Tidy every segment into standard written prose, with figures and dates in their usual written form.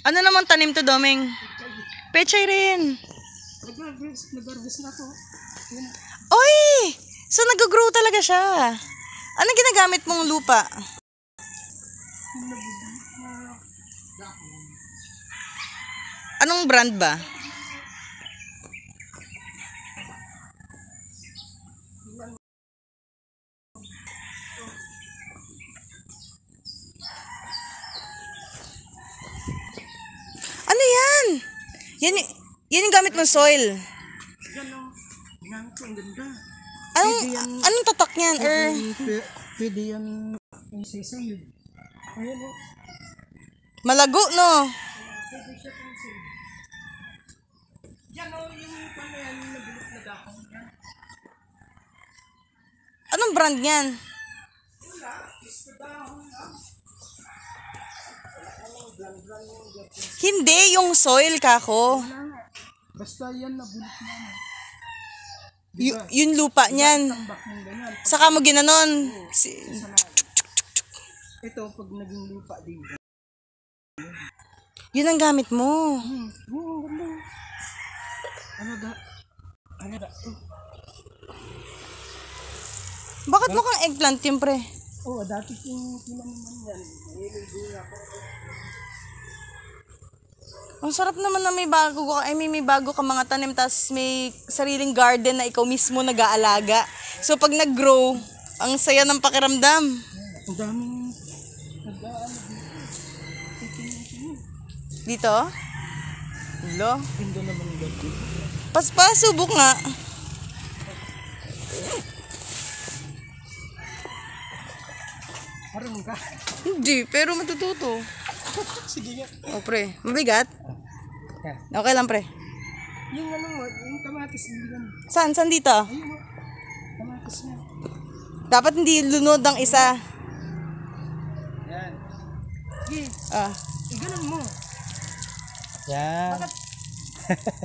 Ano naman tanim to, Domeng? Pechay rin. Nag-harvest na to. Oy! So nag-grow talaga siya. Anong ginagamit mong lupa? Anong brand ba? Ano yan? Yan yung gamit mong soil. Yan o. Ginamit ko, ang ganda. Anong tatak niyan? Pwede yan yung sisayod. Ayan o. Malago, no? Pwede siya kung sisayod. Yan o, yung paano yan, yung nabulok na dahon yan. Anong brand niyan? Wala, gusto dahon lang. Hindi, yung soil, kako. Wala nga. Basta yan, nabulok na. Yung lupa niyan. Tambak ng ganyan. Saka mo ginanon. Ito, pag naging lupa din. Yun ang gamit mo. Oo, ganda. Ano da? Bakit mukhang eggplant yun, pre? Oo, dati kong naman yan. Ang sarap naman na may bago ka mga tanim, tas may sariling garden na ikaw mismo nag-aalaga. So pag nag-grow, ang saya ng pakiramdam. Ang daming Dito? Lo? ganda naman dito. Paspas, subok nga. Parang ka. Hindi, pero matututo. Sige nga. O pre, mabigat? Okay lang pre. Yung ano mo, yung kamatis yan. Saan dito? Ayun o. Kamatis na. Dapat hindi lunod ang isa. Yan. Sige. Ganun mo. Yan.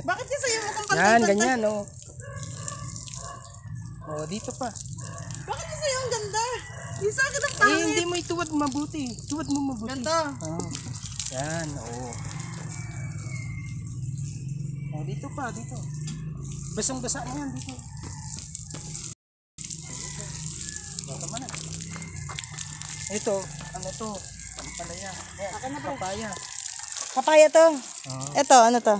Bakit kasi sa'yo mo kung Yan, ganyan o. Dito pa. Bakit kasi yung ganda? Yung sa akin ang pangit. Hindi mo ituwad mabuti. Tuwad mo mabuti. Ganito. Yan, oo. Dito pa, dito. Basang-basa na yan, dito. Tama na. Ito, ano to? Pampalaya. Ayan, papaya. Papaya to. Ito, ano to?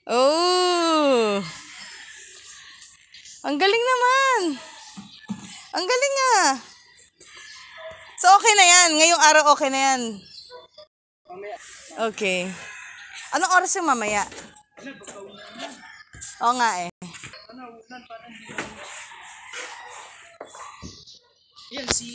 Oh! Ang galing naman. Ang galing nga. So, okay na yan. Ngayong araw, okay na yan. Okay. Anong oras yung mamaya? Oo nga eh. Yan, sili.